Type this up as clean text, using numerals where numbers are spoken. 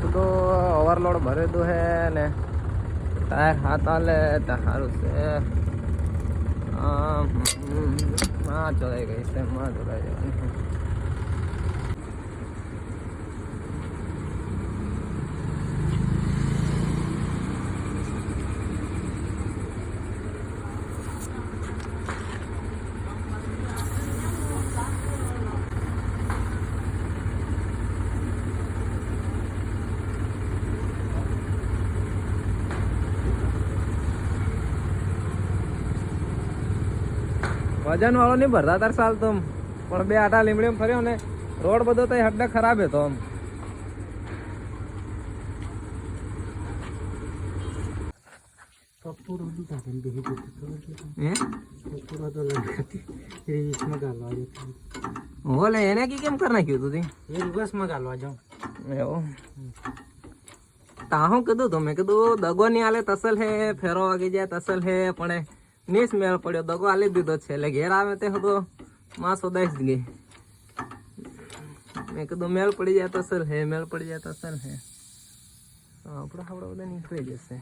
સીધો ઓવરલોડ ભરે દો હે ને ટાયર હાથ આલે તો સારું છે. માં ચોરાઈ ગઈ છે, માં ચોરાઈ જવાની. વજન વાળો નહીં ભરતા તાર સાલ તો પણ 2 આટા લીમડીમાં ફર્યો ને રોડ બધો તો હડે ખરાબ હતો આમ. ઓલે એને કેમ કરી નાખ્યું તું રિવર્સમાં ગાલવા જાઉં એવું તાહું કીધું તો મેં કીધું દગો નહીં આલે તસલ હે, ફેરો વાગી જાય તસલ હે, પણ નીસ મેળ પડ્યો, દગો આલી દીધો છે. એટલે ઘેર આવે તે હતો માં સોદાઈશ ગઈ. મેં કીધું મેળ પડી જાય તસલ હે, મેળ પડી જાય તસલ હે. આપડે બધા નીકળી જશે.